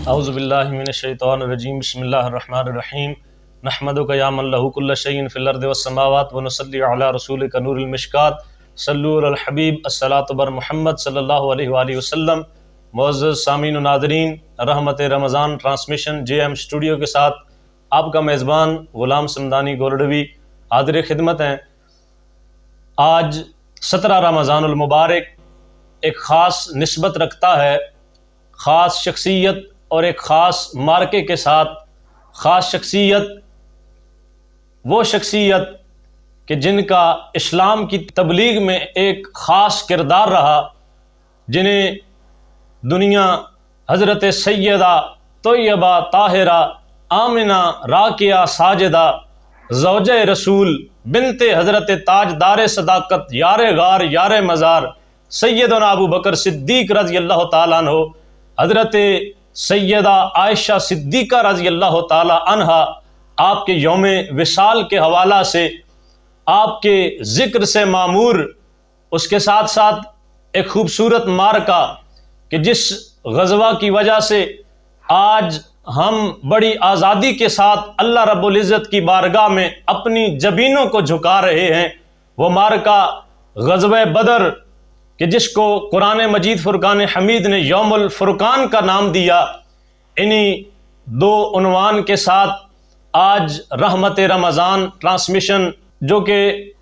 اعوذ باللہ من الشیطان الرجیم، بسم اللہ الرحمن الرحیم، نحمدک یا من لہ کل شیء فی الارض والسماوات ونصلی علی رسولک نور المشکات، صلو علی الحبیب الصلاۃ بر محمد صلی اللہ علیہ وآلہ وسلم۔ معزز سامعین و ناظرین، رحمت رمضان ٹرانسمیشن جے ایم اسٹوڈیو کے ساتھ آپ کا میزبان غلام سمدانی گولڈوی حاضر خدمت ہیں۔ آج 17 رمضان المبارک ایک خاص نسبت رکھتا ہے، خاص شخصیت اور ایک خاص مارکے کے ساتھ۔ خاص شخصیت وہ شخصیت کہ جن کا اسلام کی تبلیغ میں ایک خاص کردار رہا، جنہیں دنیا حضرت سیدہ طیبہ طاہرہ آمنہ راکعہ ساجدہ زوجہ رسول بنت حضرت تاجدار صداقت یار غار یار مزار سیدنا ابو بکر صدیق رضی اللہ تعالیٰ عنہ، حضرت سیدہ عائشہ صدیقہ رضی اللہ تعالیٰ عنہا، آپ کے یوم وصال کے حوالہ سے، آپ کے ذکر سے معمور، اس کے ساتھ ساتھ ایک خوبصورت مارکہ کہ جس غزوہ کی وجہ سے آج ہم بڑی آزادی کے ساتھ اللہ رب العزت کی بارگاہ میں اپنی جبینوں کو جھکا رہے ہیں، وہ مارکہ غزوہ بدر کہ جس کو قرآن مجید فرقان حمید نے یوم الفرقان کا نام دیا۔ انہی دو عنوان کے ساتھ آج رحمت رمضان ٹرانسمیشن، جو کہ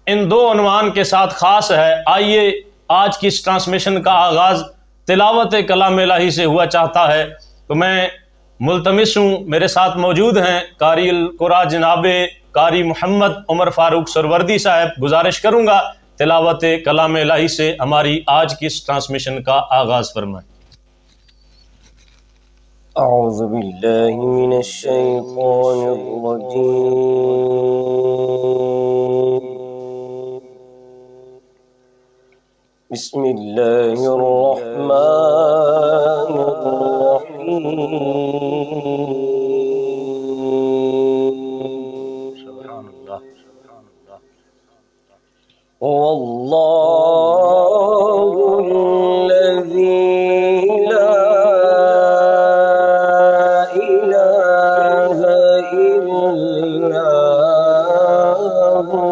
ان دو عنوان کے ساتھ خاص ہے، آئیے آج کی اس ٹرانسمیشن کا آغاز تلاوت کلام الہی سے ہوا چاہتا ہے۔ تو میں ملتمس ہوں، میرے ساتھ موجود ہیں قاری القرآن جناب قاری محمد عمر فاروق سروردی صاحب۔ گزارش کروں گا تلاوت کلام الہی سے ہماری آج کی اس ٹرانسمیشن کا آغاز فرمائیں۔ اعوذ باللہ من الشیطان الرجیم، بسم اللہ الرحمن الرحیم۔ سبحان اللہ۔ واللہ الذی لا الہ الا هو،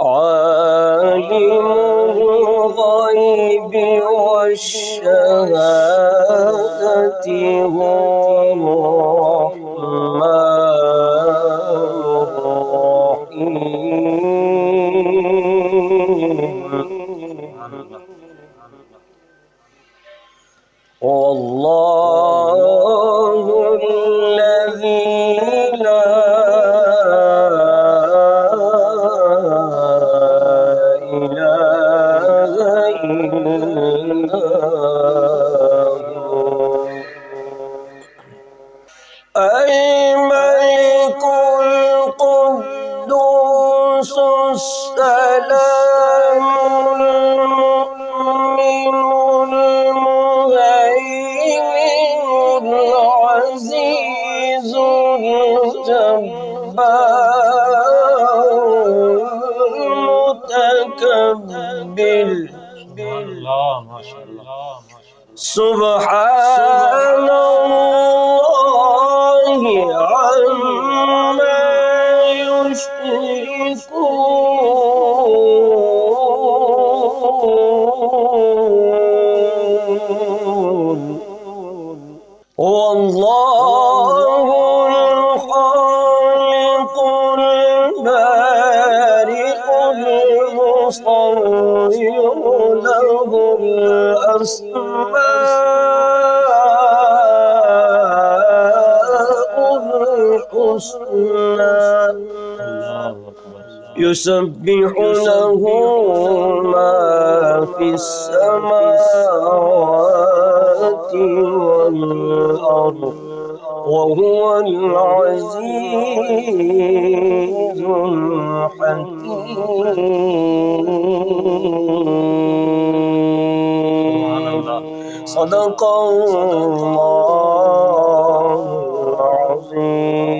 عالم الغیب والشہادۃ هو واللہ الذی لا الہ الا هو، الملك القدوس السلام المؤمن المهيمن العزيز الجبار المتكبر، سبحان اللہ عما یشرکون، واللہ الخالق البارئ المصور، له الأسماء الحسنى، يسبح له ما في السماوات والأرض، وهو العزيز الحكيم۔ صدق اللہ العظیم۔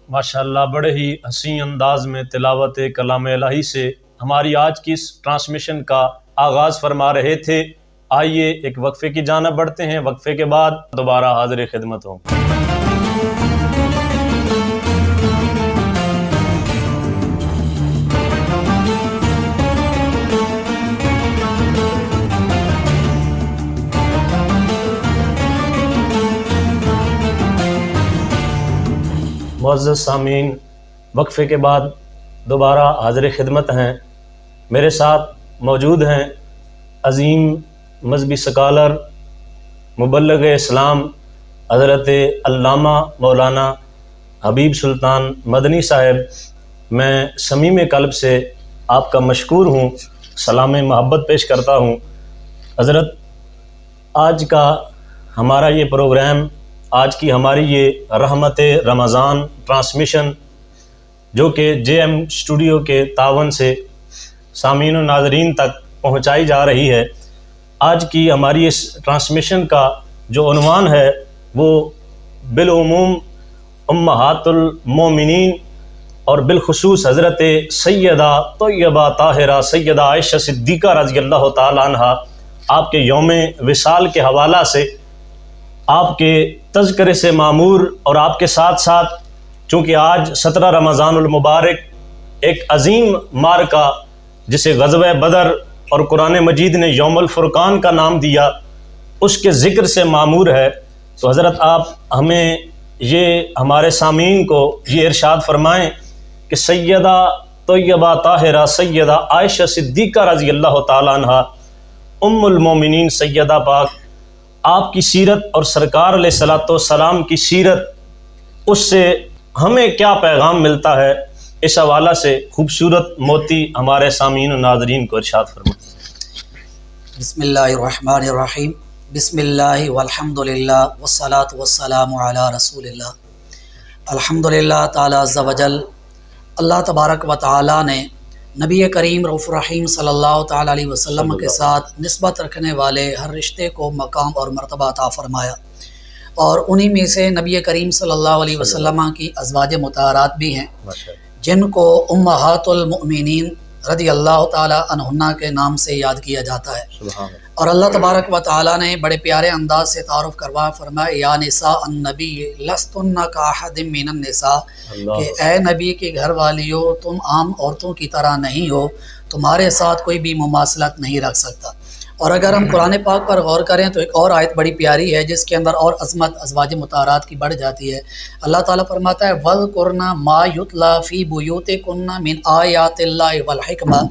ماشاءاللہ، بڑے ہی حسین انداز میں تلاوت کلام الہی سے ہماری آج کی اس ٹرانسمیشن کا آغاز فرما رہے تھے۔ آئیے ایک وقفے کی جانب بڑھتے ہیں، وقفے کے بعد دوبارہ حاضر خدمت ہوں۔ معزز سامعین، وقفے کے بعد دوبارہ حاضر خدمت ہیں۔ میرے ساتھ موجود ہیں عظیم مذہبی سکالر، مبلغ اسلام حضرت علامہ مولانا حبیب سلطان مدنی صاحب۔ میں صمیم قلب سے آپ کا مشکور ہوں، سلام محبت پیش کرتا ہوں۔ حضرت، آج کا ہمارا یہ پروگرام، آج کی ہماری یہ رحمت رمضان ٹرانسمیشن، جو کہ جے ایم اسٹوڈیو کے تعاون سے سامعین و ناظرین تک پہنچائی جا رہی ہے، آج کی ہماری اس ٹرانسمیشن کا جو عنوان ہے وہ بالعموم امہات المومنین اور بالخصوص حضرت سیدہ طیبہ طاہرہ سیدہ عائشہ صدیقہ رضی اللہ تعالی عنہ، آپ کے یوم وصال کے حوالہ سے، آپ کے تذکرے سے معمور، اور آپ کے ساتھ ساتھ چونکہ آج 17 رمضان المبارک ایک عظیم معرکہ جسے غزوہ بدر اور قرآن مجید نے یوم الفرقان کا نام دیا، اس کے ذکر سے معمور ہے۔ تو حضرت آپ ہمیں یہ ہمارے سامعین کو یہ ارشاد فرمائیں کہ سیدہ طیبہ طاہرہ سیدہ عائشہ صدیقہ رضی اللہ تعالیٰ عنہ ام المومنین سیدہ پاک، آپ کی سیرت اور سرکار علیہ الصلوۃ والسلام کی سیرت، اس سے ہمیں کیا پیغام ملتا ہے، اس حوالہ سے خوبصورت موتی ہمارے سامعین و ناظرین کو ارشاد فرمائیں۔ بسم اللہ الرحمن الرحیم، بسم اللہ والحمد للہ والصلاة والسلام علی رسول اللہ۔ الحمدللہ تعالی عز و جل، اللہ تبارک و تعالی نے نبی کریم رؤوف الرحیم صلی اللہ تعالی علیہ وسلم کے ساتھ نسبت رکھنے والے ہر رشتے کو مقام اور مرتبہ عطا فرمایا، اور انہی میں سے نبی کریم صلی اللہ علیہ وسلم کی ازواج مطہرات بھی ہیں، جن کو امہات المؤمنین رضی اللہ تعالی عنہن کے نام سے یاد کیا جاتا ہے۔ اور اللہ تبارک و تعالی نے بڑے پیارے انداز سے تعارف کروا فرمایا، یا نساء النبی لستن کاحد من النساء، کہ اے نبی کے گھر والیو، تم عام عورتوں کی طرح نہیں ہو، تمہارے ساتھ کوئی بھی مماثلت نہیں رکھ سکتا۔ اور اگر ہم قرآن پاک پر غور کریں تو ایک اور آیت بڑی پیاری ہے جس کے اندر اور عظمت ازواج مطہرات کی بڑھ جاتی ہے۔ اللہ تعالیٰ فرماتا ہے وَذْكُرْنَ مَا يُتْلَى فِي بُيُوتِكُنَّ مِنْ آیَاتِ اللَّهِ وَالْحِکْمَةِ،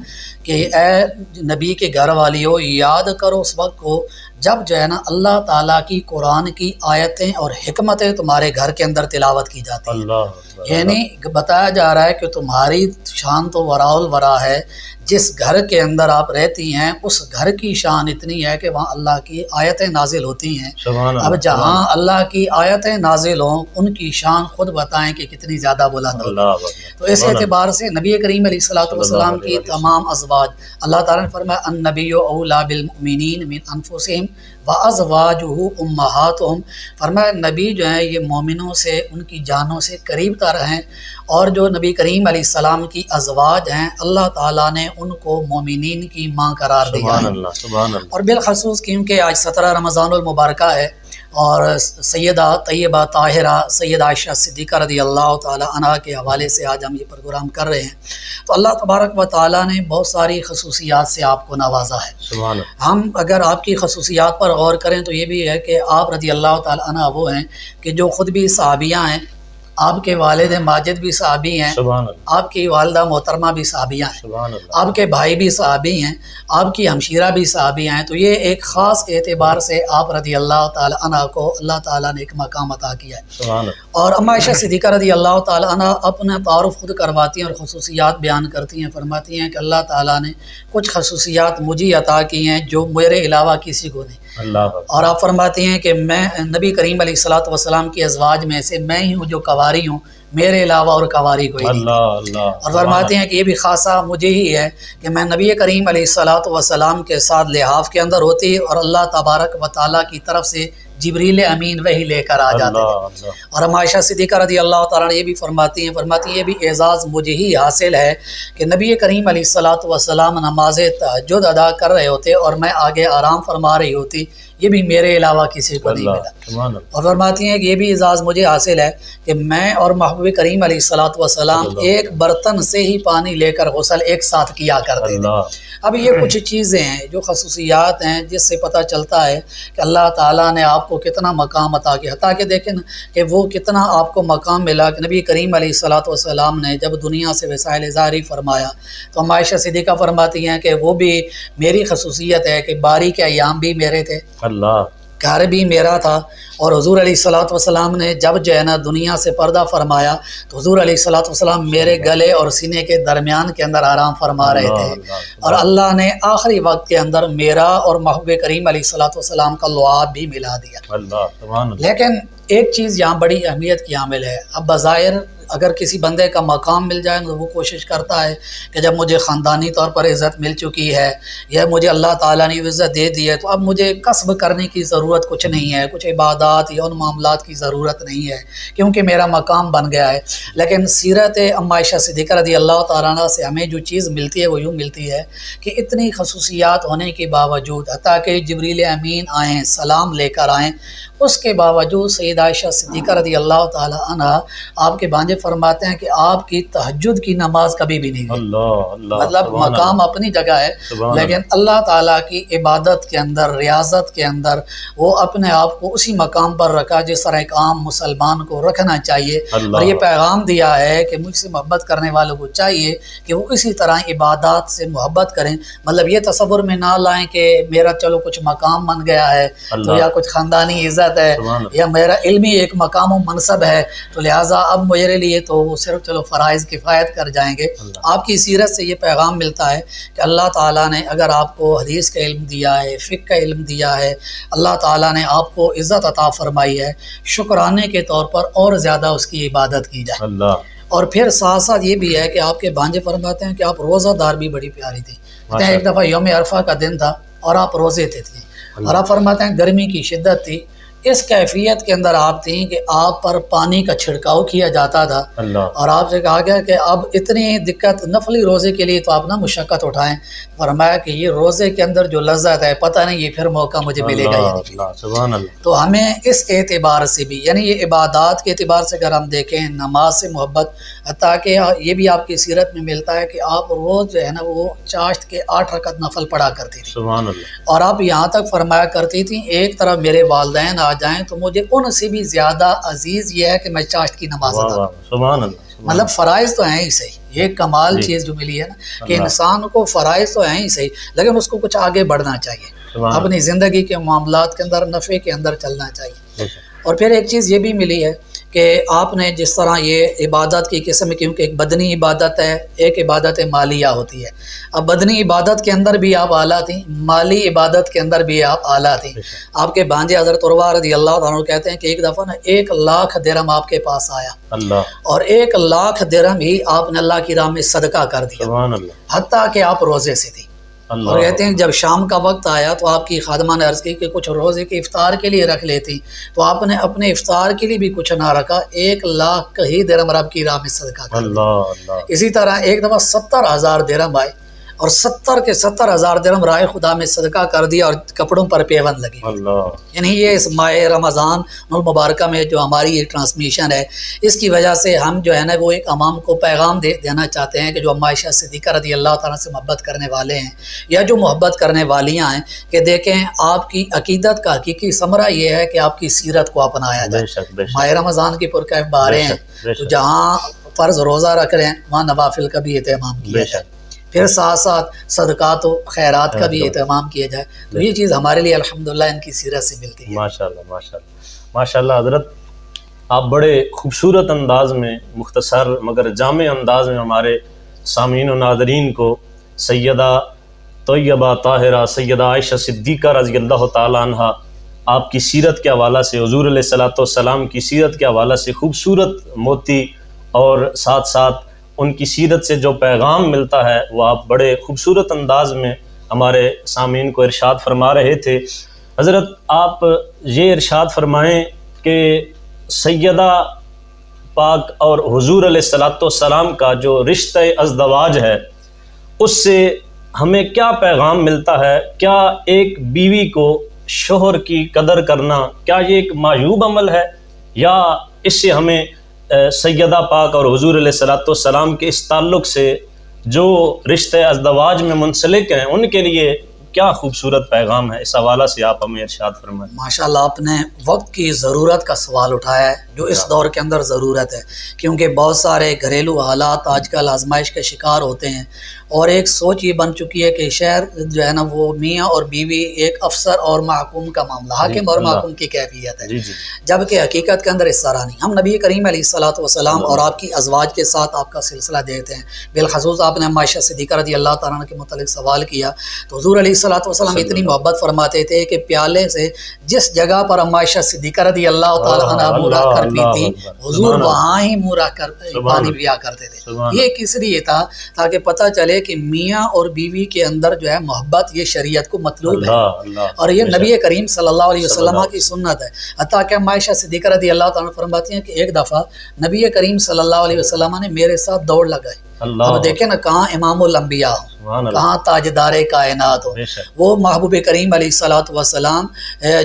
کہ اے نبی کے گھر والیو، یاد کرو اس وقت کو جب جو ہے نا اللہ تعالیٰ کی قرآن کی آیتیں اور حکمتیں تمہارے گھر کے اندر تلاوت کی جاتی ہیں۔ یعنی بتایا جا رہا ہے کہ تمہاری شان تو وراء الورا ہے، جس گھر کے اندر آپ رہتی ہیں اس گھر کی شان اتنی ہے کہ وہاں اللہ کی آیتیں نازل ہوتی ہیں۔ اب جہاں اللہ کی آیتیں نازل ہوں ان کی شان خود بتائیں کہ کتنی زیادہ بلند ہوگی۔ تو اس اعتبار سے نبی کریم علیہ الصلوۃ والسلام کی تمام ازواج، اللہ تعالیٰ نے فرمایا النبی اولیٰ بالمؤمنین من انفسہم وازواجہ امہاتہم، فرمایا نبی جو ہیں یہ مومنوں سے، ان کی جانوں سے قریب تر ہیں، اور جو نبی کریم علیہ السلام کی ازواج ہیں اللہ تعالیٰ نے ان کو مومنین کی ماں قرار دیا ہے۔ اور بالخصوص کیونکہ آج 17 رمضان المبارکہ ہے اور سیدہ طیبہ طاہرہ سیدہ عائشہ صدیقہ رضی اللہ تعالی عنہ کے حوالے سے آج ہم یہ پروگرام کر رہے ہیں، تو اللہ تبارک و تعالیٰ نے بہت ساری خصوصیات سے آپ کو نوازا ہے۔ ہم اگر آپ کی خصوصیات پر غور کریں تو یہ بھی ہے کہ آپ رضی اللہ تعالی عنہ وہ ہیں کہ جو خود بھی صحابیہ ہیں، آپ کے والد ماجد بھی صحابی ہیں، آپ کی والدہ محترمہ بھی صحابیہ ہیں، آپ کے بھائی بھی صحابی ہیں، آپ کی ہمشیرہ بھی صحابیہ ہیں، تو یہ ایک خاص اعتبار سے آپ رضی اللہ تعالی عنہ کو اللہ تعالیٰ نے ایک مقام عطا کیا ہے۔ اور اما عائشہ صدیقہ رضی اللہ تعالی عنہ اپنا تعارف خود کرواتی ہیں اور خصوصیات بیان کرتی ہیں، فرماتی ہیں کہ اللہ تعالیٰ نے کچھ خصوصیات مجھے عطا کی ہیں جو میرے علاوہ کسی کو نہیں۔ اور آپ فرماتی ہیں کہ میں نبی کریم علیہ الصلوۃ والسلام کی ازواج میں سے میں ہی ہوں جو کواری ہوں، میرے علاوہ اور قواری کوئی نہیں اللہ اللہ اور فرماتے ہیں کہ یہ بھی خاصہ مجھے ہی ہے کہ میں نبی کریم علیہ الصلاۃ والسلام کے ساتھ لحاف کے اندر ہوتی اور اللہ تبارک و تعالیٰ کی طرف سے جبریل امین وہی لے کر آ جاتے تھے۔ اور ہم عائشہ صدیقہ رضی اللہ تعالیٰ عنہ یہ بھی فرماتی ہیں یہ بھی اعزاز مجھے ہی حاصل ہے کہ نبی کریم علیہ الصلاۃ والسلام نماز تہجد ادا کر رہے ہوتے اور میں آگے آرام فرما رہی ہوتی، یہ بھی میرے علاوہ کسی کو نہیں ملا۔ اور فرماتی ہیں کہ یہ بھی اعزاز مجھے حاصل ہے کہ میں اور محبوب کریم علیہ الصلاۃ والسلام ایک برتن سے ہی پانی لے کر غسل ایک ساتھ کیا کرتے تھے۔ اب یہ کچھ چیزیں ہیں جو خصوصیات ہیں جس سے پتہ چلتا ہے کہ اللہ تعالیٰ نے آپ کو کتنا مقام عطا کیا، حتیٰ کہ دیکھیں نا کہ وہ کتنا آپ کو مقام ملا کہ نبی کریم علیہ الصلاۃ والسلام نے جب دنیا سے وسائل ظاہری فرمایا تو ہم عائشہ صدیقہ فرماتی ہیں کہ وہ بھی میری خصوصیت ہے کہ باری کے ایام بھی میرے تھے، اللہ گھر بھی میرا تھا، اور حضور علیہ الصلاۃ والسلام نے جب جو ہے نا دنیا سے پردہ فرمایا تو حضور علیہ الصلاۃ والسلام میرے گلے اور سینے کے درمیان کے اندر آرام فرما رہے تھے، اور اللہ نے آخری وقت کے اندر میرا اور محبوب کریم علیہ الصلاۃ والسلام کا لعاب بھی ملا دیا۔ لیکن ایک چیز یہاں بڑی اہمیت کی حامل ہے، اب بظاہر اگر کسی بندے کا مقام مل جائے تو وہ کوشش کرتا ہے کہ جب مجھے خاندانی طور پر عزت مل چکی ہے یا مجھے اللہ تعالیٰ نے عزت دے دی ہے تو اب مجھے کسب کرنے کی ضرورت کچھ نہیں ہے، کچھ عبادات یا ان معاملات کی ضرورت نہیں ہے کیونکہ میرا مقام بن گیا ہے۔ لیکن سیرت ام عائشہ صدیقہ رضی اللہ تعالیٰ عنہ سے ہمیں جو چیز ملتی ہے وہ یوں ملتی ہے کہ اتنی خصوصیات ہونے کے باوجود حتیٰ کہ جبریل امین آئیں سلام لے کر آئیں، اس کے باوجود سیدہ عائشہ صدیقہ رضی اللہ تعالیٰ عنہ آپ کے بانجے فرماتے ہیں کہ آپ کی تہجد کی نماز کبھی بھی نہیں گئی، مطلب مقام اپنی جگہ ہے لیکن اللہ تعالیٰ کی عبادت کے اندر ریاضت کے اندر وہ اپنے آپ کو اسی مقام پر رکھا جس طرح ایک عام مسلمان کو رکھنا چاہیے، اور یہ پیغام دیا ہے کہ مجھ سے محبت کرنے والوں کو چاہیے کہ وہ اسی طرح عبادات سے محبت کریں، مطلب یہ تصور میں نہ لائیں کہ میرا چلو کچھ مقام بن گیا ہے تو یا کچھ خاندانی عزت ہے یا میرا علمی ایک مقام و منصب ہے تو لہٰذا اب میرے لیے تو وہ صرف چلو فرائض کفایت کر جائیں گے۔ آپ کی سیرت سے یہ پیغام ملتا ہے کہ اللہ تعالیٰ نے اگر آپ کو حدیث کا علم دیا ہے، فقہ کا علم دیا ہے، اللہ تعالیٰ نے آپ کو عزت عطا فرمائی ہے، شکرانے کے طور پر اور زیادہ اس کی عبادت کی جائے۔ اور پھر ساتھ ساتھ یہ بھی ہے کہ آپ کے بانجے فرماتے ہیں کہ آپ روزہ دار بھی بڑی پیاری تھی، ایک دفعہ یوم عرفہ کا دن تھا اور آپ روزے تھے اور آپ فرماتے ہیں گرمی کی شدت تھی، اس کیفیت کے اندر آپ تھیں کہ آپ پر پانی کا چھڑکاؤ کیا جاتا تھا اور آپ سے کہا گیا کہ اب اتنی دقت نفلی روزے کے لیے تو آپ نہ مشقت اٹھائیں، فرمایا کہ یہ روزے کے اندر جو لذت ہے پتہ نہیں یہ پھر موقع مجھے ملے گا یا نہیں۔ تو ہمیں اس اعتبار سے بھی یعنی یہ عبادات کے اعتبار سے اگر ہم دیکھیں نماز سے محبت، تاکہ یہ بھی آپ کی سیرت میں ملتا ہے کہ آپ روز جو ہے نا وہ چاشت کے 8 رکعت نفل پڑھا کرتی تھی، اور آپ یہاں تک فرمایا کرتی تھیں ایک طرف میرے والدین آ جائیں تو مجھے ان سے بھی زیادہ عزیز یہ ہے کہ میں چاشت کی نماز ادا کروں۔ مطلب فرائض تو ہیں ہی صحیح، یہ کمال چیز جو ملی ہے نا کہ انسان کو فرائض تو ہیں ہی صحیح لیکن اس کو کچھ آگے بڑھنا چاہیے، اپنی زندگی کے معاملات کے اندر نفع کے اندر چلنا چاہیے۔ اور پھر ایک چیز یہ بھی ملی ہے کہ آپ نے جس طرح یہ عبادت کی قسم کیونکہ ایک بدنی عبادت ہے، ایک عبادت مالیہ ہوتی ہے، اب بدنی عبادت کے اندر بھی آپ اعلیٰ تھیں، مالی عبادت کے اندر بھی آپ اعلیٰ تھیں۔ آپ کے بانجے حضرت عروہ رضی اللہ عنہ کہتے ہیں کہ ایک دفعہ نا 1 لاکھ درہم آپ کے پاس آیا اور 1 لاکھ درہم ہی آپ نے اللہ کی راہ میں صدقہ کر دیا، حتیٰ کہ آپ روزے سے تھی۔ اور کہتے ہیں جب شام کا وقت آیا تو آپ کی خادمہ نے عرض کی کہ کچھ روزے کے افطار کے لیے رکھ لیتی، تو آپ نے اپنے افطار کے لیے بھی کچھ نہ رکھا، 1 لاکھ ہی درہم رب کی راہ میں صدقہ کر دیا۔ اسی طرح ایک دفعہ 70,000 درہم آئے اور 70,000 درہم رائے خدا میں صدقہ کر دیا اور کپڑوں پر پیوند لگی۔ یعنی یہ اس ماہ رمضان المبارکہ میں جو ہماری یہ ٹرانسمیشن ہے اس کی وجہ سے ہم جو ہے نا وہ ایک عوام کو پیغام دینا چاہتے ہیں کہ جو ام عائشہ صدیقہ رضی اللہ تعالیٰ سے محبت کرنے والے ہیں یا جو محبت کرنے والیاں ہیں کہ دیکھیں آپ کی عقیدت کا حقیقی ثمرہ یہ ہے کہ آپ کی سیرت کو اپنایا جائے۔ ماہ رمضان کی پرکیف باریں ہیں تو جہاں فرض روزہ رکھ رہے ہیں وہاں نوافل کا بھی اہتمام کیا جائے، پھر ساتھ ساتھ صدقات و خیرات کا بھی اہتمام کیا جائے، تو یہ چیز ہمارے لیے الحمدللہ ان کی سیرت سے ملتی ہے۔ ماشاءاللہ حضرت، آپ بڑے خوبصورت انداز میں مختصر مگر جامع انداز میں ہمارے سامعین و ناظرین کو سیدہ طیبہ طاہرہ سیدہ عائشہ صدیقہ رضی اللہ تعالیٰ عنہ آپ کی سیرت کے حوالہ سے، حضور علیہ الصلوۃ والسلام کی سیرت کے حوالہ سے خوبصورت موتی اور ساتھ ساتھ ان کی سیرت سے جو پیغام ملتا ہے وہ آپ بڑے خوبصورت انداز میں ہمارے سامعین کو ارشاد فرما رہے تھے۔ حضرت آپ یہ ارشاد فرمائیں کہ سیدہ پاک اور حضور علیہ السلام کا جو رشتہ ازدواج ہے اس سے ہمیں کیا پیغام ملتا ہے؟ کیا ایک بیوی کو شوہر کی قدر کرنا کیا یہ ایک معیوب عمل ہے، یا اس سے ہمیں سیدہ پاک اور حضور علیہ السلام کے اس تعلق سے جو رشتہ ازدواج میں منسلک ہیں ان کے لیے کیا خوبصورت پیغام ہے؟ اس حوالہ سے آپ ہمیں ارشاد فرمائیں۔ ماشاءاللہ آپ نے وقت کی ضرورت کا سوال اٹھایا ہے جو اس دور کے اندر ضرورت ہے، کیونکہ بہت سارے گھریلو حالات آج کل آزمائش کے شکار ہوتے ہیں، اور ایک سوچ یہ بن چکی ہے کہ شہر جو ہے نا وہ میاں اور بیوی ایک افسر اور محکوم کا معاملہ، حاکم اور محکوم کی کیفیت ہے، جبکہ حقیقت کے اندر اس طرح نہیں۔ ہم نبی کریم علیہ السلام اور آپ کی ازواج کے ساتھ آپ کا سلسلہ دیکھتے ہیں، بالخصوص آپ نے عائشہ صدیقہ رضی اللہ تعالیٰ عنہ کے متعلق سوال کیا تو حضور علیہ السلام اتنی محبت فرماتے تھے کہ پیالے سے جس جگہ پر عائشہ صدیقہ رضی اللہ تعالیٰ عنہ منہ رکھ کر پیتی حضور وہاں ہی منہ رکھ کر پانی پیا کرتے تھے۔ یہ کس لیے تھا؟ تاکہ پتہ چلے کہ میاں اور بیوی کے اندر جو ہے محبت یہ شریعت کو مطلوب ہے، اور یہ نبی کریم صلی اللہ علیہ وسلم کی سنت ہے۔ حتیٰ کہ عائشہ صدیقہ رضی اللہ تعالیٰ فرماتی ہیں کہ ایک دفعہ نبی کریم صلی اللہ علیہ وسلم نے میرے ساتھ دوڑ لگائی۔ اب دیکھیں نا، کہاں امام الانبیاء ہو، کہاں تاجدار کائنات ہو، وہ محبوب کریم علیہ السلام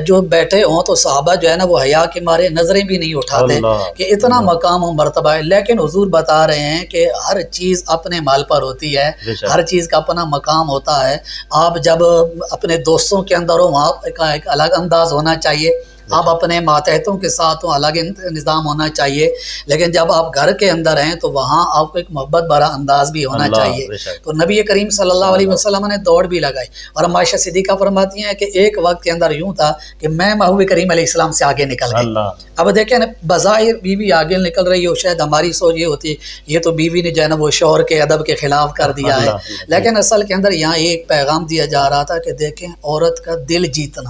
جو بیٹھے ہوں تو صحابہ جو ہے نا وہ حیا کے مارے نظریں بھی نہیں اٹھاتے کہ اتنا مقام و مرتبہ ہے۔ لیکن حضور بتا رہے ہیں کہ ہر چیز اپنے مال پر ہوتی ہے، ہر چیز کا اپنا مقام ہوتا ہے۔ آپ جب اپنے دوستوں کے اندر ہو وہاں کا ایک الگ انداز ہونا چاہیے، آپ اپنے ماتحتوں کے ساتھ ہوں الگ نظام ہونا چاہیے، لیکن جب آپ گھر کے اندر ہیں تو وہاں آپ کو ایک محبت بھرا انداز بھی ہونا چاہیے۔ تو نبی کریم صلی اللہ علیہ وسلم نے دوڑ بھی لگائی، اور عائشہ صدیقہ فرماتی ہیں کہ ایک وقت کے اندر یوں تھا کہ میں محبوب کریم علیہ السلام سے آگے نکل گئی۔ اب دیکھیں نا، بظاہر بیوی آگے نکل رہی ہو، شاید ہماری سوچ یہ ہوتی ہے یہ تو بیوی نے جو ہے نا وہ شوہر کے ادب کے خلاف کر دیا ہے، لیکن اصل کے اندر یہاں ایک پیغام دیا جا رہا تھا کہ دیکھیں عورت کا دل جیتنا،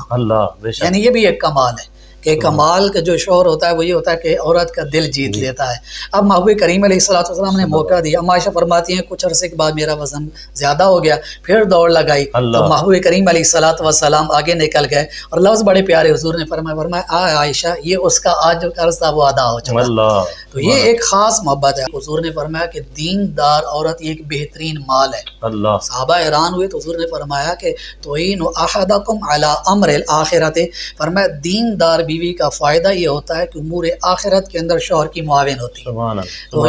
یعنی یہ بھی ایک کمال ہے کہ کمال کا جو شوہر ہوتا ہے وہ یہ ہوتا ہے کہ عورت کا دل جیت لیتا ہے۔ اب محبوب کریم علیہ السلام نے موقع دیا، عائشہ فرماتی ہیں کچھ عرصے کے بعد میرا وزن زیادہ ہو گیا، پھر دوڑ لگائی تو محبوب کریم علیہ السلام آگے نکل گئے، اور لفظ بڑے پیارے حضور نے فرمایا عائشہ یہ اس کا آج جو قرض تھا وہ ادا ہو چکا۔ تو یہ ایک خاص محبت ہے۔ حضور نے فرمایا کہ دیندار عورت یہ ایک بہترین مال ہے۔ صحابہ حیران ہوئے تو حضور نے فرمایا کہ توعین احدکم علی امر الآخرۃ، فرمایا دیندار بیوی کا فائدہ یہ ہوتا ہے کہ امور آخرت کے اندر شوہر کی معاون ہوتی ہے۔ تو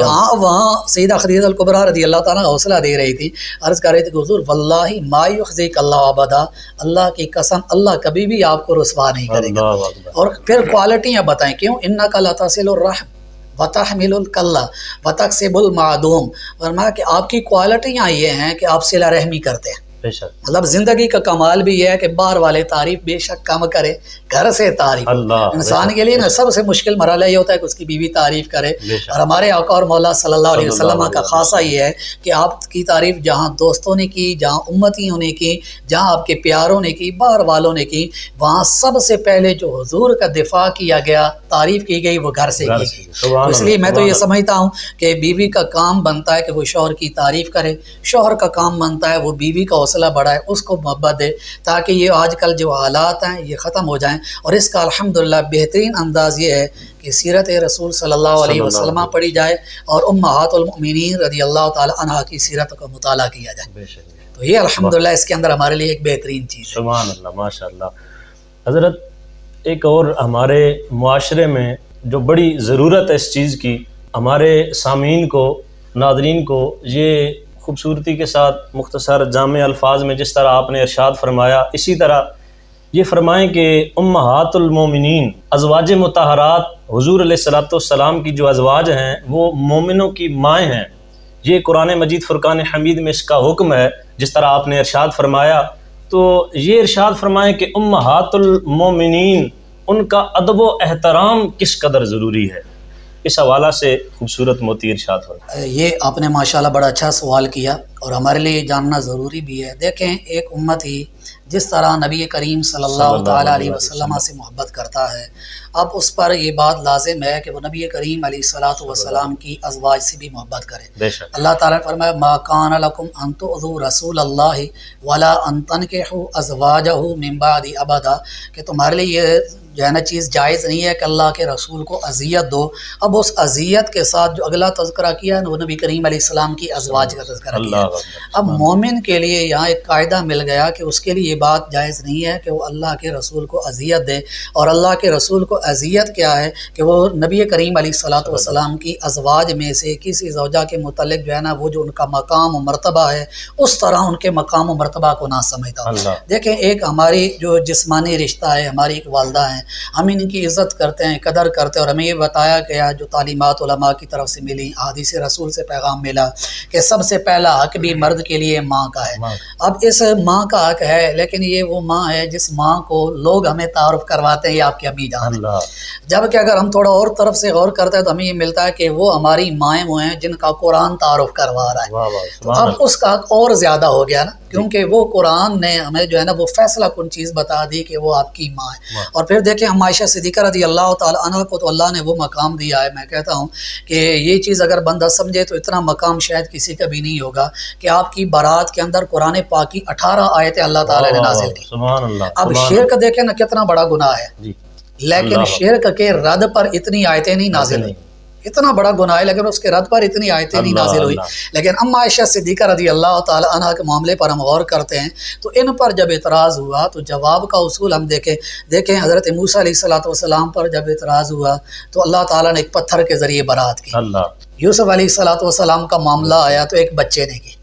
وہاں سیدہ خدیجہ الکبریٰ رضی اللہ تعالیٰ حوصلہ دے رہی تھی، عرض کر رہی تھی کہ حضور واللہ ما یخزیک اللہ ابدا، اللہ کی قسم اللہ کبھی بھی آپ کو رسوا نہیں کرے گا۔ اور پھر کوالٹیاں بتائیں کیوں، انک لتصل الرحم وتحمل الکلہ وتکسب المعدوم، فرمایا کہ آپ کی کوالٹیاں یہ ہیں کہ آپ صلہ رحمی کرتے ہیں۔ مطلب زندگی کا کمال بھی یہ ہے کہ باہر والے تعریف بے شک کم کرے، گھر سے تعریف۔ انسان کے لیے نا سب سے مشکل مرحلہ یہ ہوتا ہے کہ اس کی بیوی تعریف کرے، اور ہمارے آقا اور مولا صلی اللہ علیہ وسلم کا خاصہ یہ ہے کہ آپ کی تعریف جہاں دوستوں نے کی، جہاں امتیوں نے کی، جہاں آپ کے پیاروں نے کی، باہر والوں نے کی، وہاں سب سے پہلے جو حضور کا دفاع کیا گیا، تعریف کی گئی، وہ گھر سے کی گئی۔ تو اس لیے میں تو یہ سمجھتا ہوں کہ بیوی کا کام بنتا ہے کہ وہ شوہر کی تعریف کرے، شوہر کا کام بنتا ہے وہ بیوی کا حوصلہ بڑھائے، اس کو محبت دے، تاکہ یہ آج کل جو حالات ہیں یہ ختم ہو جائیں۔ اور اس کا الحمدللہ بہترین انداز یہ ہے کہ سیرت رسول صلی اللہ علیہ وسلم پڑھی جائے اور امہات المؤمنین رضی اللہ تعالی عنہ کی سیرت کا مطالعہ کیا جائے، تو یہ الحمدللہ اس کے اندر ہمارے لیے ایک بہترین چیز ہے۔ سبحان اللہ، ماشاء اللہ۔ حضرت ایک اور ہمارے معاشرے میں جو بڑی ضرورت ہے اس چیز کی، ہمارے سامعین کو، ناظرین کو یہ خوبصورتی کے ساتھ مختصر جامع الفاظ میں جس طرح آپ نے ارشاد فرمایا، اسی طرح یہ فرمائیں کہ امہات المومنین، ازواج مطہرات، حضور علیہ السلام کی جو ازواج ہیں وہ مومنوں کی مائیں ہیں۔ یہ قرآن مجید فرقان حمید میں اس کا حکم ہے، جس طرح آپ نے ارشاد فرمایا۔ تو یہ ارشاد فرمائیں کہ امہات المومنین، ان کا ادب و احترام کس قدر ضروری ہے، اس حوالہ سے خوبصورت موتی ارشاد فرمایا۔ یہ آپ نے ماشاءاللہ بڑا اچھا سوال کیا۔ اور ہمارے لیے جاننا ضروری بھی ہے۔ دیکھیں ایک امتی جس طرح نبی کریم صلی اللہ تعالیٰ علیہ وسلم سے محبت کرتا ہے، اب اس پر یہ بات لازم ہے کہ وہ نبی کریم علیہ الصلوۃ والسلام کی ازواج سے بھی محبت کرے۔ اللہ تعالیٰ نے فرمایا ما کان لکم ان تؤذوا رسول اللہ ولا ان تنکحوا ازواجہ من بعد ابدا، کہ تمہارے لیے یہ جو ہے نا چیز جائز نہیں ہے کہ اللہ کے رسول کو اذیت دو۔ اب اس اذیت کے ساتھ جو اگلا تذکرہ کیا ہے وہ نبی کریم علیہ السلام کی ازواج کا تذکرہ کیا ہے۔ اب مومن کے لیے یہاں ایک قاعدہ مل گیا کہ اس کے لیے یہ بات جائز نہیں ہے کہ وہ اللہ کے رسول کو اذیت دے، اور اللہ کے رسول کو اذیت کیا ہے کہ وہ نبی کریم علیہ الصلوۃ والسلام کی ازواج میں سے کسی زوجہ کے متعلق جو ہے نا وہ جو ان کا مقام و مرتبہ ہے اس طرح ان کے مقام و مرتبہ کو نہ سمجھتا۔ دیکھیں ایک ہماری جو جسمانی رشتہ ہے، ہماری ایک والدہ ہیں، ہم ان کی عزت کرتے ہیں، قدر کرتے ہیں، اور ہمیں یہ بتایا گیا جو تعلیمات علماء کی طرف سے ملی، احادیث رسول سے پیغام ملا کہ سب سے پہلا حق بھی مرد کے لیے ماں کا ہے۔ اب اس ماں کا حق ہے، لیکن یہ وہ ماں ہے جس ماں کو لوگ ہمیں تعارف کرواتے ہیں یہ آپ کی امی جان ہے، جبکہ اگر ہم تھوڑا اور طرف سے غور کرتے ہیں تو ہمیں یہ ملتا ہے کہ وہ ہماری مائیں وہ ہیں جن کا قرآن تعارف کروا رہا ہے۔ تو اب اس کا حق اور زیادہ ہو گیا نا، کیونکہ وہ قرآن نے ہمیں جو ہے نا وہ فیصلہ کن چیز بتا دی کہ وہ آپ کی ماں ہے۔ اور پھر دیکھیں ہم عائشہ صدیقہ رضی اللہ تعالیٰ عنہ کو تو اللہ نے وہ مقام دیا ہے، میں کہتا ہوں کہ یہ چیز اگر بندہ سمجھے تو اتنا مقام شاید کسی کا بھی نہیں ہوگا کہ آپ کی بارات کے اندر قرآن پاک کی 18 آیتیں اللہ تعالیٰ نے نازل کی۔ اب شرک دیکھیں نا کتنا بڑا گناہ ہے، لیکن شرک کے رد پر اتنی آیتیں نہیں نازل ہوئی، اتنا بڑا گناہ ہے لیکن اس کے رد پر اتنی آیتیں نہیں نازل ہوئی۔ لیکن اما عائشہ صدیقہ رضی اللہ تعالیٰ عنہ کے معاملے پر ہم غور کرتے ہیں تو ان پر جب اعتراض ہوا تو جواب کا اصول ہم دیکھیں حضرت موسیٰ علیہ الصلوۃ والسلام پر جب اعتراض ہوا تو اللہ تعالیٰ نے ایک پتھر کے ذریعے برات کی۔ یوسف علیہ الصلوۃ والسلام کا معاملہ آیا تو ایک بچے نے کی،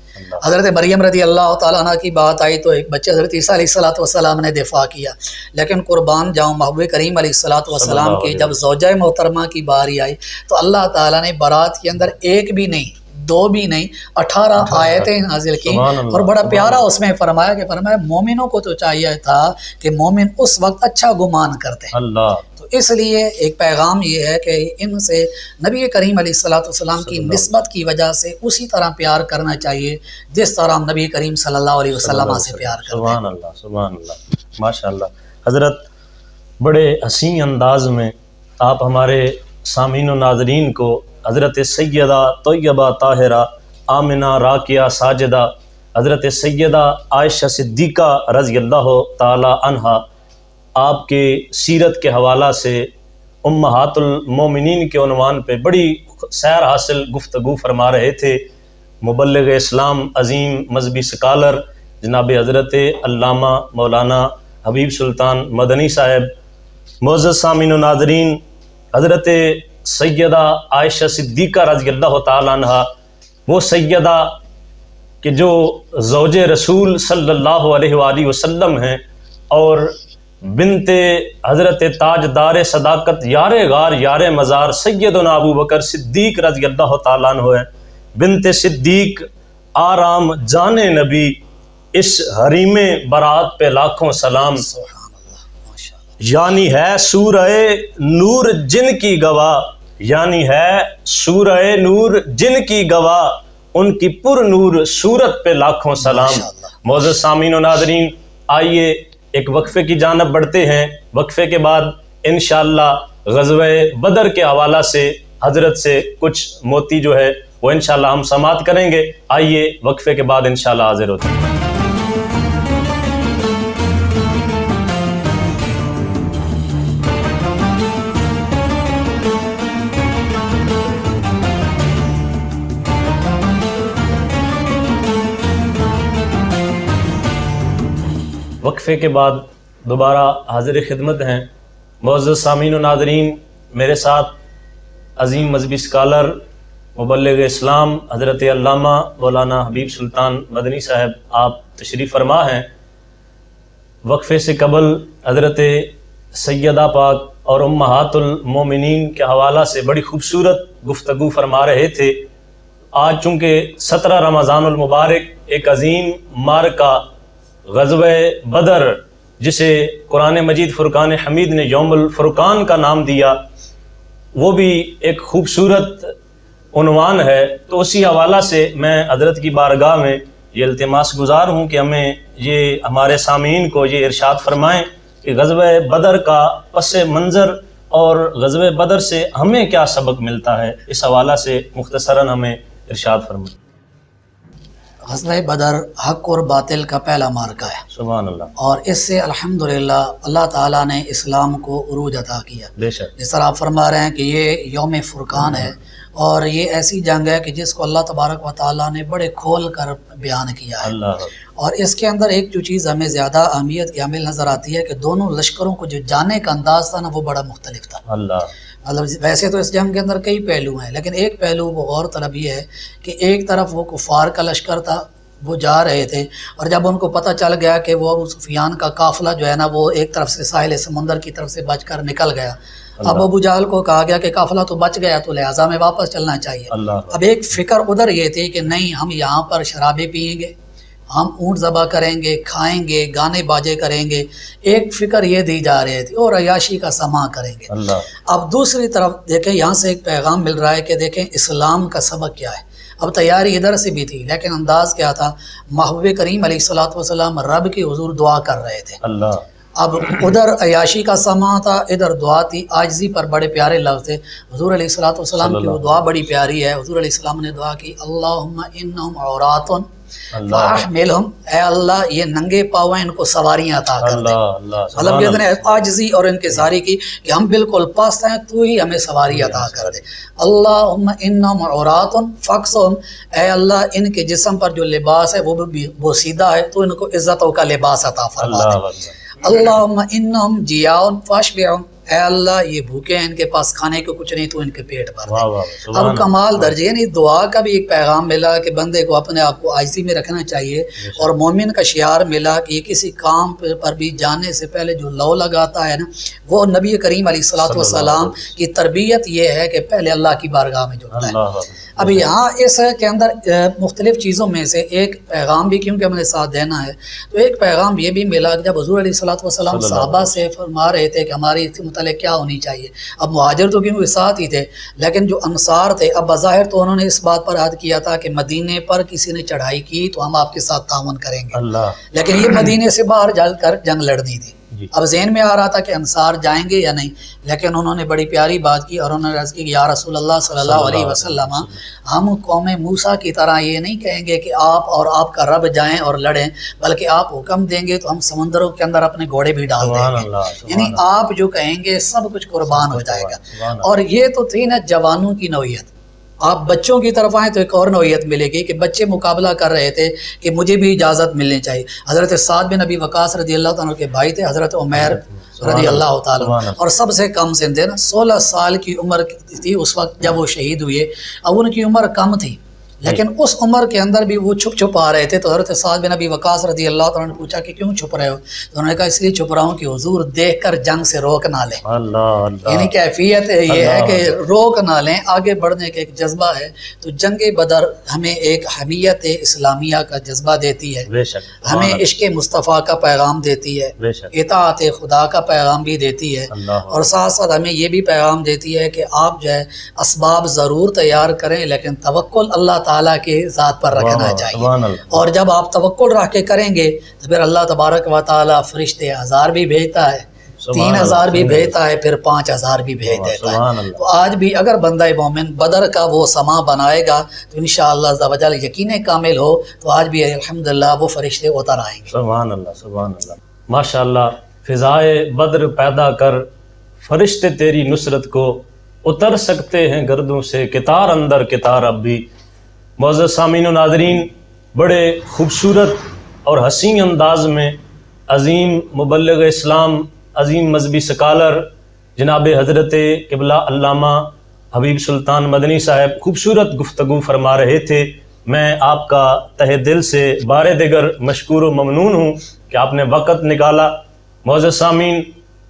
حضرت مریم رضی اللہ تعالیٰ عنہ کی بات آئی تو ایک بچے حضرت عیسیٰ علیہ الصلوۃ والسلام نے دفاع کیا۔ لیکن قربان جاؤں محبوب کریم علیہ الصلوۃ والسلام کی جب زوجہ محترمہ کی باری آئی تو اللہ تعالیٰ نے برات کے اندر ایک بھی نہیں، دو بھی نہیں، 18 آیتیں نازل کی، اور بڑا پیارا اس میں فرمایا مومنوں کو تو چاہیے تھا کہ مومن اس وقت اچھا گمان کرتے ہیں۔ تو اس لیے ایک پیغام یہ ہے کہ ان سے نبی کریم علیہ الصلوۃ والسلام کی نسبت کی وجہ سے اسی طرح پیار کرنا چاہیے جس طرح ہم نبی کریم صلی اللہ علیہ وسلم سے پیار کرتے ہیں۔ سبحان اللہ، سبحان اللہ، ماشاء اللہ۔ حضرت بڑے حسین انداز میں آپ ہمارے سامعین و ناظرین کو حضرت سیدہ طیبہ طاہرہ آمنہ راکیہ ساجدہ حضرت سیدہ عائشہ صدیقہ رضی اللہ تعالی عنہا آپ کے سیرت کے حوالہ سے امہات المومنین کے عنوان پہ بڑی سیر حاصل گفتگو فرما رہے تھے مبلغ اسلام عظیم مذہبی سکالر جناب حضرت علامہ مولانا حبیب سلطان مدنی صاحب۔ معزز سامعین و ناظرین، حضرت سیدہ عائشہ صدیقہ رضی اللہ تعالیٰ عنہ وہ سیدہ کہ جو زوج رسول صلی اللہ علیہ وآلہ وسلم ہیں اور بنت حضرت تاجدار صداقت یار غار یار مزار سیدنا ابو بکر صدیق رضی اللہ تعالیٰ عنہ ہیں، بنت صدیق آرام جان نبی، اس حریم برات پہ لاکھوں سلام، یعنی ہے سورہ نور جن کی گواہ، یعنی ہے سورہ نور جن کی گواہ، ان کی پر نور صورت پہ لاکھوں سلام۔ معزز سامعین و ناظرین، آئیے ایک وقفے کی جانب بڑھتے ہیں، وقفے کے بعد انشاءاللہ غزوہ بدر کے حوالہ سے حضرت سے کچھ موتی جو ہے وہ انشاءاللہ ہم سماعت کریں گے۔ آئیے وقفے کے بعد انشاءاللہ حاضر ہوتے ہیں۔ وقفے کے بعد دوبارہ حاضر خدمت ہیں۔ معزز سامعین و ناظرین، میرے ساتھ عظیم مذہبی اسکالر مبلغ اسلام حضرت علامہ مولانا حبیب سلطان مدنی صاحب آپ تشریف فرما ہیں۔ وقفے سے قبل حضرت سیدہ پاک اور امہات المومنین کے حوالہ سے بڑی خوبصورت گفتگو فرما رہے تھے۔ آج چونکہ 17 رمضان المبارک ایک عظیم معرکہ غزوہ بدر جسے قرآن مجید فرقان حمید نے یوم الفرقان کا نام دیا، وہ بھی ایک خوبصورت عنوان ہے، تو اسی حوالہ سے میں حضرت کی بارگاہ میں یہ التماس گزار ہوں کہ ہمیں یہ ہمارے سامعین کو یہ ارشاد فرمائیں کہ غزوہ بدر کا پس منظر اور غزوہ بدر سے ہمیں کیا سبق ملتا ہے، اس حوالہ سے مختصراً ہمیں ارشاد فرمائیں۔ غزوہ بدر حق اور باطل کا پہلا معرکہ ہے، سبحان اللہ، اور اس سے الحمدللہ اللہ تعالیٰ نے اسلام کو عروج عطا کیا۔ بے شک، جس طرح آپ فرما رہے ہیں کہ یہ یوم فرقان ہے، اور یہ ایسی جنگ ہے کہ جس کو اللہ تبارک و تعالیٰ نے بڑے کھول کر بیان کیا ہے، اللہ، اور اس کے اندر ایک جو چیز ہمیں زیادہ اہمیت کی حامل نظر آتی ہے کہ دونوں لشکروں کو جو جانے کا انداز تھا نا وہ بڑا مختلف تھا۔ اللہ، مطلب ویسے تو اس جنگ کے اندر کئی پہلو ہیں، لیکن ایک پہلو وہ غور طلب یہ ہے کہ ایک طرف وہ کفار کا لشکر تھا، وہ جا رہے تھے، اور جب ان کو پتہ چل گیا کہ وہ ابو سفیان کا قافلہ جو ہے نا وہ ایک طرف سے ساحل سمندر کی طرف سے بچ کر نکل گیا، اب ابو جہل کو کہا گیا کہ قافلہ تو بچ گیا تو لہٰذا میں واپس چلنا چاہیے۔ اللہ، اب ایک فکر ادھر یہ تھی کہ نہیں، ہم یہاں پر شرابیں پئیں گے، ہم اونٹ ذبح کریں گے، کھائیں گے، گانے باجے کریں گے، ایک فکر یہ دی جا رہی تھی، اور عیاشی کا سما کریں گے۔ اللہ، اب دوسری طرف دیکھیں یہاں سے ایک پیغام مل رہا ہے کہ دیکھیں اسلام کا سبق کیا ہے۔ اب تیاری ادھر سے بھی تھی، لیکن انداز کیا تھا، محبوب کریم علیہ الصلوۃ والسلام رب کی حضور دعا کر رہے تھے۔ اللہ، اب ادھر عیاشی کا سما تھا، ادھر دعا تھی، عاجزی پر بڑے پیارے لفظ تھے۔ حضور علیہ الصلوۃ والسلام کی وہ دعا بڑی پیاری ہے۔ حضور علیہ السلام نے دعا کی، اللہم انہم عورات فاحملہم، اے اللہ یہ ننگے پاؤں ہیں، ان کو سواریاں عطا کر دے۔ مطلب کہ اتنے عاجزی اور انکساری کی کہ ہم بالکل پست ہیں، تو ہی ہمیں سواری عطا کر دے۔ اللہم انہم عورات فاکسہم، اے اللہ ان کے جسم پر جو لباس ہے وہ بھی بوسیدہ ہے، تو ان کو عزتوں کا لباس عطا فرما دے۔ اللہم انہم جیاؤ فاشبعہم، اے اللہ یہ بھوکے ہیں، ان کے پاس کھانے کو کچھ نہیں، تو ان کے پیٹ بھر دے۔ اب کمال درجے، یعنی دعا کا بھی ایک پیغام ملا کہ بندے کو اپنے آپ کو عاجزی میں رکھنا چاہیے، اور مومن کا شعار ملا کہ یہ کسی کام پر بھی جانے سے پہلے جو لو لگاتا ہے نا، وہ نبی کریم علیہ الصلوۃ والسلام کی تربیت یہ ہے کہ پہلے اللہ کی بارگاہ میں جھکتا ہے۔ اب یہاں اس کے اندر مختلف چیزوں میں سے ایک پیغام بھی کیونکہ ہم نے ساتھ دینا ہے، تو ایک پیغام یہ بھی ملا کہ جب حضور علیہ الصلوۃ والسلام صحابہ سے فرما رہے تھے کہ ہماری اس کے متعلق کیا ہونی چاہیے، اب مہاجر تو کیونکہ ساتھ ہی تھے، لیکن جو انصار تھے اب بظاہر تو انہوں نے اس بات پر عہد کیا تھا کہ مدینے پر کسی نے چڑھائی کی تو ہم آپ کے ساتھ تعاون کریں گے، لیکن یہ مدینے سے باہر جل کر جنگ لڑنی تھی۔ اب ذہن میں آ رہا تھا کہ انصار جائیں گے یا نہیں، لیکن انہوں نے بڑی پیاری بات کی، اور انہوں نے عرض کی کہ یا رسول اللہ صلی اللہ علیہ وسلم، ہم قوم موسیٰ کی طرح یہ نہیں کہیں گے کہ آپ اور آپ کا رب جائیں اور لڑیں، بلکہ آپ حکم دیں گے تو ہم سمندروں کے اندر اپنے گھوڑے بھی ڈال دیں گے، یعنی آپ جو کہیں گے سب کچھ قربان ہو جائے گا۔ اور یہ تو تھی نا جوانوں کی نوعیت، آپ بچوں کی طرف آئیں تو ایک اور نوعیت ملے گی کہ بچے مقابلہ کر رہے تھے کہ مجھے بھی اجازت ملنی چاہیے۔ حضرت سعد بن ابی وقاص رضی اللہ تعالیٰ کے بھائی تھے، حضرت عمیر رضی اللہ تعالیٰ، اور سب سے کم سن تھے نا، 16 سال کی عمر تھی اس وقت جب وہ شہید ہوئے۔ اب ان کی عمر کم تھی، لیکن اس عمر کے اندر بھی وہ چھپ چھپ آ رہے تھے، تو حضرت سعد بن ابی وقاص رضی اللہ تعالیٰ نے پوچھا کہ کیوں چھپ رہے ہو؟ تو انہوں نے کہا اس لیے چھپ رہا ہوں کہ حضور دیکھ کر جنگ سے روک نہ لیں، یعنی کیفیت یہ ہے کہ روک نہ لیں، آگے بڑھنے کا ایک جذبہ ہے۔ تو جنگ بدر ہمیں ایک حمیت اسلامیہ کا جذبہ دیتی ہے، ہمیں عشق مصطفیٰ کا پیغام دیتی ہے، اطاعت خدا کا پیغام بھی دیتی ہے، اور ساتھ ساتھ ہمیں یہ بھی پیغام دیتی ہے کہ آپ جو ہے اسباب ضرور تیار کریں، لیکن توکل اللہ تعالیٰ کے ذات پر رکھنا چاہیے، اور جب آپ توکل رکھ کے کریں گے تو پھر اللہ تبارک و تعالیٰ فرشتے 1000 بھی بھیجتا ہے، 3000 بھی بھیجتا ہے، پھر 5000 بھی بھیج دیتا ہے۔ تو آج بھی اگر بندہ مومن بدر کا وہ سما بنائے گا تو انشاءاللہ عز و جل یقین کامل ہو تو آج بھی الحمدللہ وہ فرشتے اتر آئیں گے۔ سبحان اللہ، سبحان اللہ، ماشاءاللہ۔ فضائے بدر پیدا کر فرشتے تیری نصرت کو اتر سکتے ہیں گردوں سے، کتار اندر کتار اب بھی۔ معزز سامعین و ناظرین، بڑے خوبصورت اور حسین انداز میں عظیم مبلغ اسلام، عظیم مذہبی سکالر جناب حضرت قبلہ علامہ حبیب سلطان مدنی صاحب خوبصورت گفتگو فرما رہے تھے۔ میں آپ کا تہ دل سے بار دیگر مشکور و ممنون ہوں کہ آپ نے وقت نکالا۔ معزز سامعین،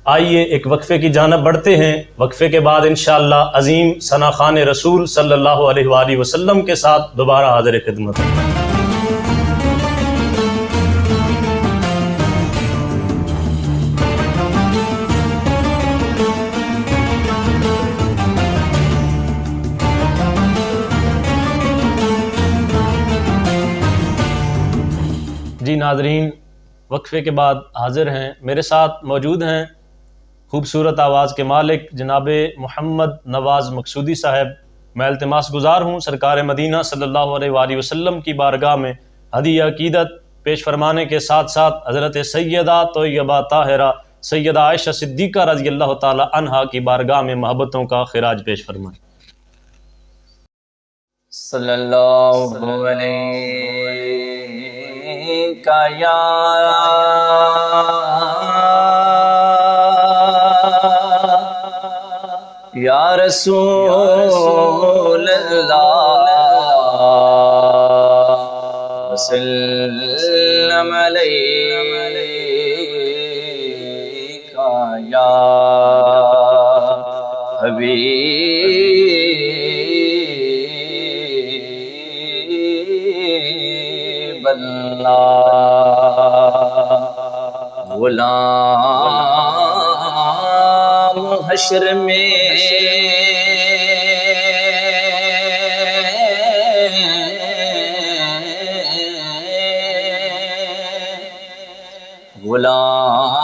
آئیے ایک وقفے کی جانب بڑھتے ہیں، وقفے کے بعد انشاءاللہ عظیم ثنا خوان رسول صلی اللہ علیہ وآلہ وسلم کے ساتھ دوبارہ حاضر خدمت۔ ناظرین، وقفے کے بعد حاضر ہیں، میرے ساتھ موجود ہیں خوبصورت آواز کے مالک جناب محمد نواز مقصودی صاحب۔ میں التماس گزار ہوں سرکار مدینہ صلی اللہ علیہ وآلہ وسلم کی بارگاہ میں ہدیہ عقیدت پیش فرمانے کے ساتھ ساتھ حضرت سیدہ طیبہ طاہرہ سیدہ عائشہ صدیقہ رضی اللہ تعالی عنہا کی بارگاہ میں محبتوں کا خراج پیش فرمائیں۔ صلی اللہ علیہ یا رسول اللہ وسلم علیک یا حبیب اللہ۔ غلام حشر میں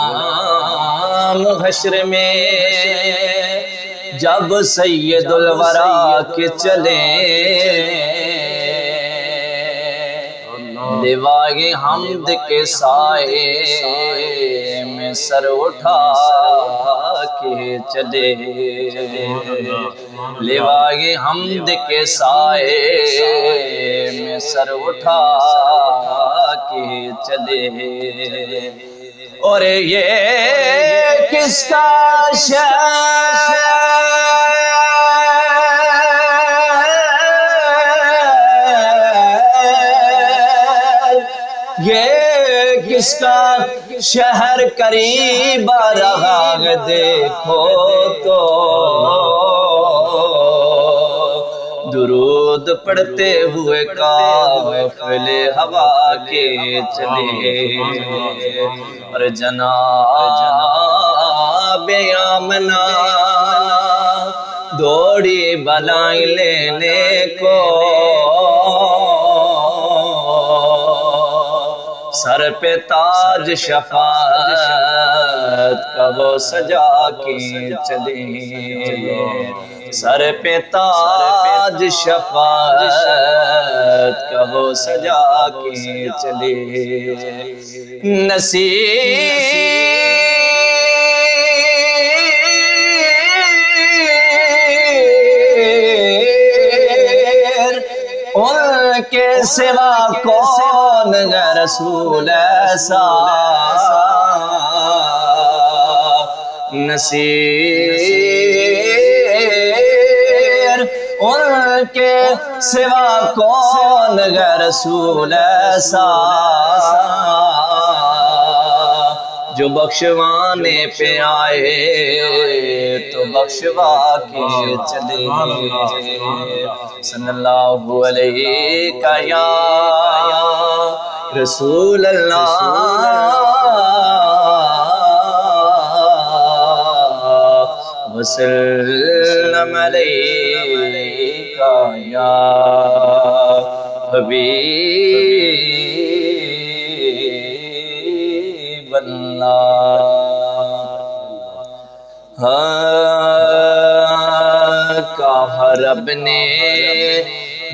غلام حشر میں جب سید الورا کے چلے لیوائے حمد کے سائے میں سر اٹھا کے چلے، لیوائے حمد کے سائے میں سر اٹھا کے چلے۔ اور یہ کس کا یہ کس کا شہر قریب آ رہا ہے دیکھو تو، درود پڑھتے ہوئے قافل ہوا کے چلے، اور جناب آمنہ دوڑی بلائیں لینے کو، سر پہ تاج شفاعت کا وہ سجا کے چلے، سر پہ تاج شفاعت کا وہ سجا کے چلے۔ ان کے سوا کون ہے رسول ایسا، نصیر ان کے سوا کون ہے رسول ایسا، جو بخشوانے پہ آئے تو بخشوا کے چلے۔ صلی اللہ علیہ یا رسول اللہ وسلم علیک یا حبیب اللہ۔ کہا رب نے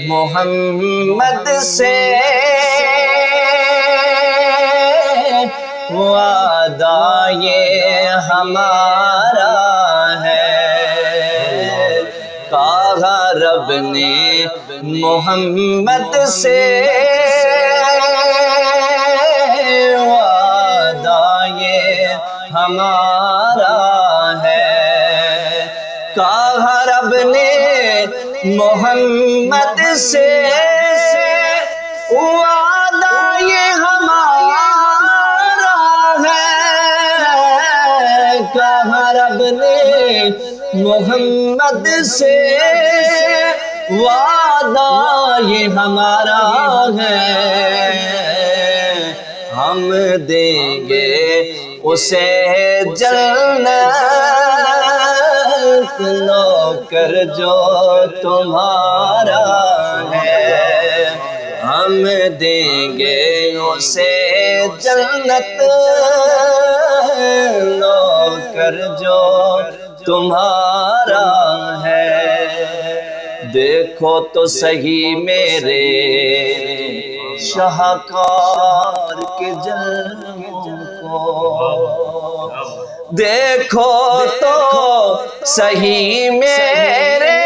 محمد سے وعدہ یہ ہمارا ہے، کہا رب نے محمد سے وعدہ یہ ہمارا ہے، کہا رب نے محمد سے وعدہ یہ ہمارا ہے، کہا رب نے محمد سے وعدہ یہ ہمارا ہے، ہم دیں گے اسے جنت نوکر جو تمہارا ہے، ہم ہم دیں گے اسے جنت نوکر جو تمہارا ہے۔ دیکھو تو صحیح میرے شاہکار کے جلووں کو، دیکھو تو صحیح میرے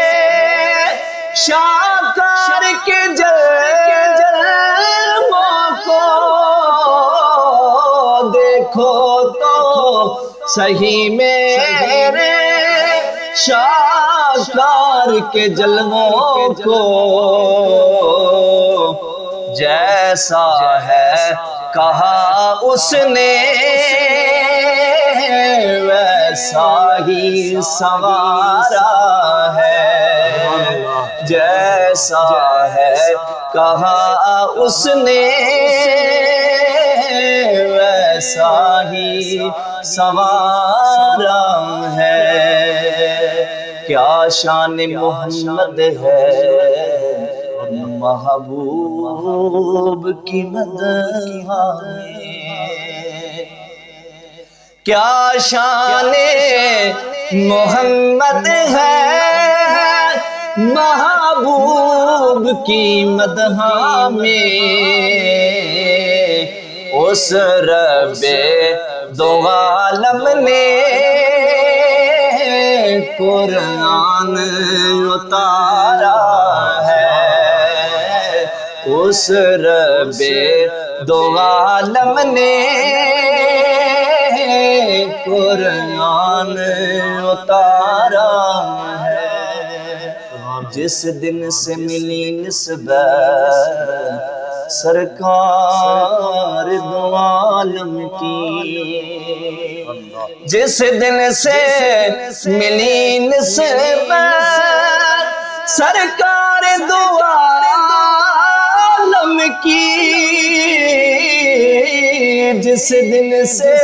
شاہکار کے جلووں کو، دیکھو تو صحیح میرے شاہکار کے جلووں کو، جیسا ہے کہا اس نے ویسا ہی سنوارا ہے، جیسا ہے کہا اس نے ویسا ہی سنوارا ہے۔ کیا شان محمد ہے محبوب کی مدح میں، کیا شان محمد ہے محبوب کی مدح میں، اس رب دو عالم نے قرآن اتارا ہے، اس رب دو عالم نے قرآن اتارا ہے۔ جس دن سے ملی نسبت سرکار دو عالم کی، جس دن سے ملی نسبت سرکار دو عالم کی، جس دن سے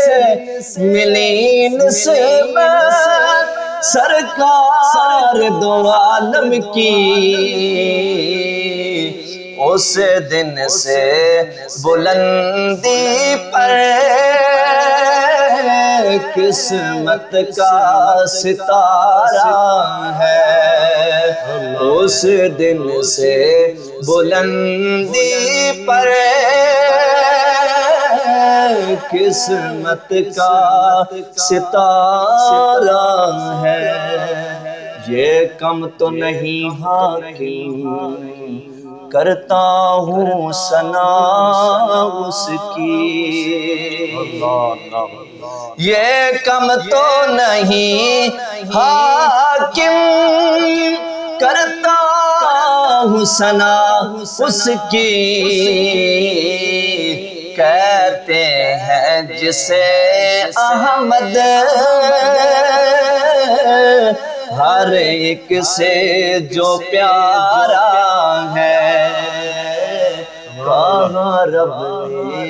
ملی نسبت سرکار دو عالم کی، اس دن سے بلندی پر قسمت کا ستارہ ہے، اس دن سے بلندی پر قسمت کا ستارہ ہے۔ یہ کم تو نہیں حاکم کرتا ہوں ثنا اس کی، یہ کم تو نہیں حاکم کرتا ہوں ثنا اس کی، کہتے ہیں جسے احمد ہر ایک سے جو پیارا ہے، کہا رب نے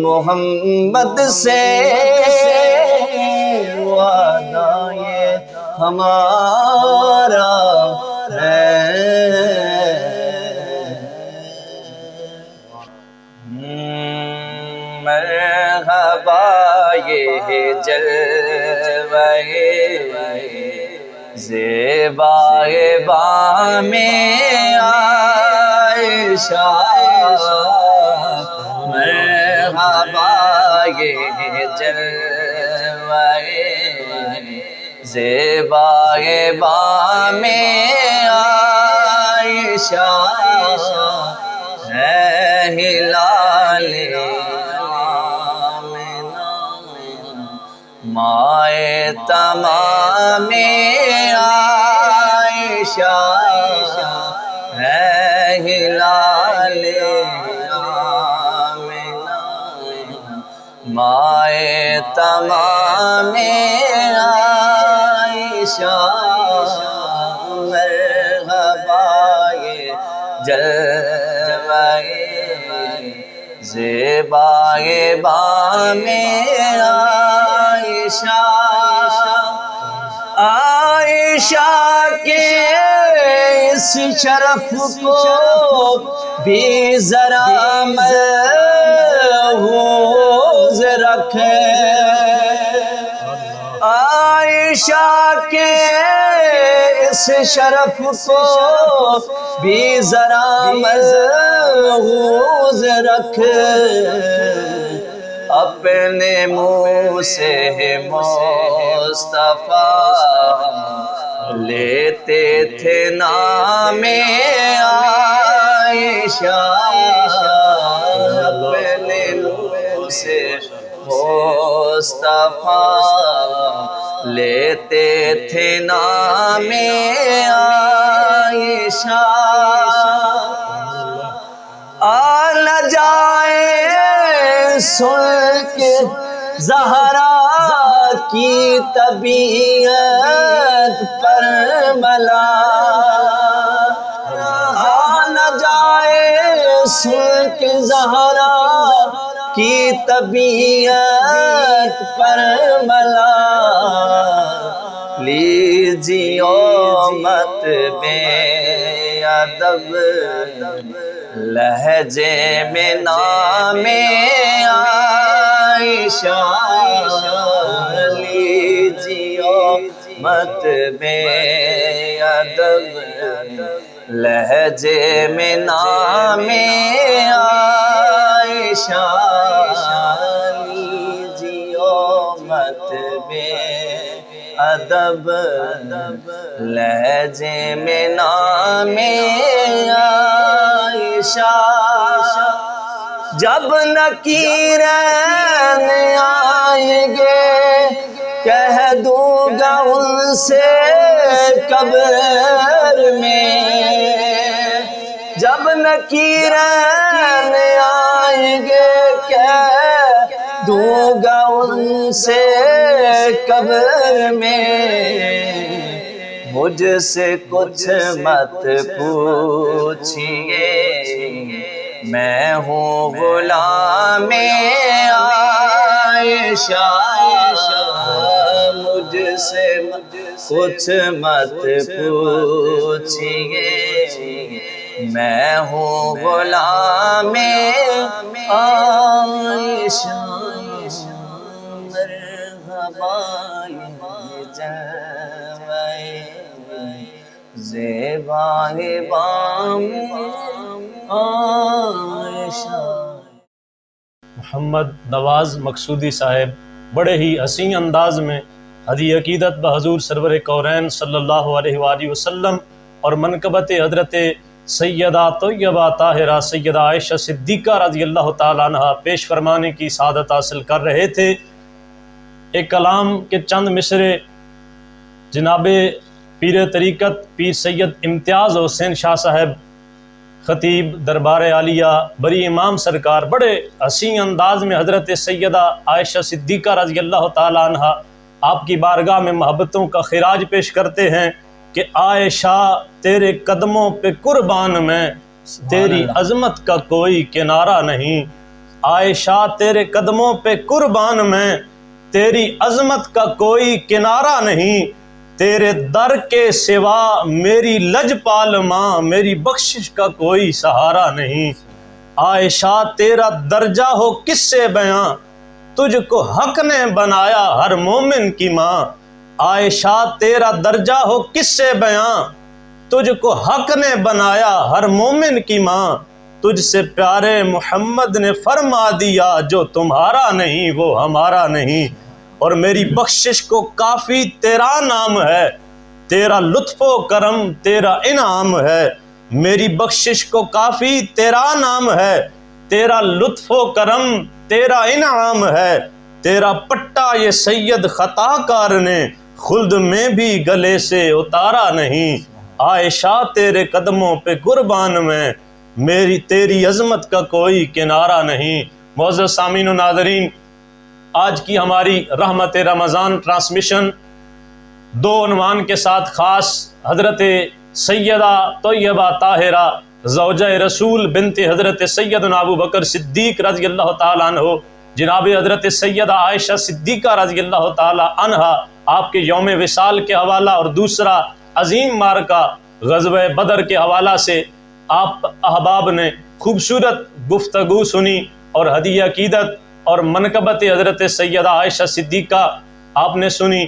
محمد سے وعدہ یہ ہمارا ہے۔ مرحبا یہ جلوہ زیبائے بام عائشہ، مرحبا یہ جلوہ زیبائے بام عائشہ، ہے ہلال مائے تمام عائشہ، ہے ہلال مائے تمام عائشہ، مرحبا یہ جلوہ زیبائے بام عائشہ، عائشہ کے اس شرف کو بھی ذرا محفوظ رکھے، عائشہ کے اس شرف کو بھی ذرا محفوظ رکھے، اپنے منہ سے مصطفیٰ لیتے تھے نام عائشہ، اپنے منہ سے مصطفیٰ لیتے تھے نام عائشہ، آ نہ جائے سن کے زہرا کی طبیعت پر ملال، آ نہ جائے سن کے زہرا کی طبیعت پر ملال، لیجیو مت بے ادب لہجے میں نام عائشہ، لیجیو مت بے ادب لہجے میں نام عائشہ، لیجیو مت بے ادب لہجے میں نام عائشہ، جب نکیرین آئیں گے کہہ دوں گا ان سے قبر میں، جب نکیرین آئیں گے کہہ دوں گا ان سے قبر میں، مجھ سے کچھ مت پوچھئے میں ہوں غلام عائشہ، مجھ سے کچھ مت پوچھئے میں ہوں غلام عائشہ، مرحبا زیبا بام عائشہ۔ محمد نواز مقصودی صاحب بڑے ہی حسین انداز میں ہدی عقیدت بحضور سرور کونین صلی اللہ علیہ وآلہ وسلم اور منقبت حضرت سیدہ طیبہ طاہرہ سیدہ عائشہ صدیقہ رضی اللہ تعالیٰ عنہ پیش فرمانے کی سعادت حاصل کر رہے تھے۔ ایک کلام کے چند مصرے جناب پیر طریقت پیر سید امتیاز حسین شاہ صاحب خطیب دربار عالیہ بری امام سرکار بڑے حسین انداز میں حضرت سیدہ عائشہ صدیقہ رضی اللہ تعالیٰ عنہ آپ کی بارگاہ میں محبتوں کا خراج پیش کرتے ہیں کہ عائشہ تیرے قدموں پہ قربان میں، تیری عظمت کا کوئی کنارہ نہیں، عائشہ تیرے قدموں پہ قربان میں، تیری عظمت کا کوئی کنارہ نہیں، تیرے در کے سوا میری لجپال ماں، میری بخشش کا کوئی سہارا نہیں، عائشہ تیرا درجہ ہو کس سے بیاں، تجھ کو حق نے بنایا ہر مومن کی ماں، عائشہ تیرا درجہ ہو کس سے بیاں، تجھ کو حق نے بنایا ہر مومن کی ماں، تجھ سے پیارے محمد نے فرما دیا جو تمہارا نہیں وہ ہمارا نہیں، اور میری بخشش کو کافی تیرا نام ہے، تیرا لطف و کرم تیرا انعام ہے، میری بخشش کو کافی تیرا نام ہے، تیرا لطف و کرم تیرا انعام ہے، تیرا پٹا یہ سید خطا کار نے خلد میں بھی گلے سے اتارا نہیں، عائشہ تیرے قدموں پہ قربان میں، میری تیری عظمت کا کوئی کنارہ نہیں۔ معزز سامعین و ناظرین، آج کی ہماری رحمت رمضان ٹرانسمیشن دو عنوان کے ساتھ خاص حضرت سیدہ طیبہ طاہرہ زوجہ رسول بنت حضرت سیدنا ابو بکر صدیق رضی اللہ تعالیٰ عنہ جناب حضرت سیدہ عائشہ صدیقہ رضی اللہ تعالیٰ عنہ آپ کے یوم وصال کے حوالہ، اور دوسرا عظیم مارکہ غزوہ بدر کے حوالہ سے آپ احباب نے خوبصورت گفتگو سنی اور ہدیہ عقیدت اور منقبت حضرت سیدہ عائشہ صدیقہ آپ نے سنی۔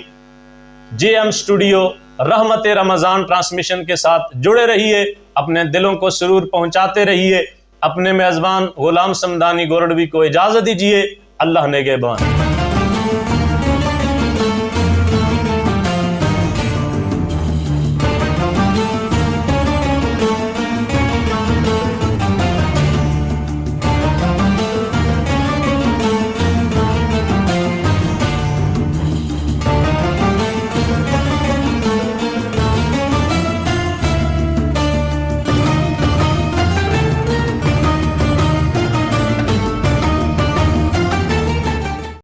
جے ایم اسٹوڈیو رحمت رمضان ٹرانسمیشن کے ساتھ جڑے رہیے، اپنے دلوں کو سرور پہنچاتے رہیے۔ اپنے میزبان غلام سمدانی گورڈوی کو اجازت دیجیے۔ اللہ نگہبان۔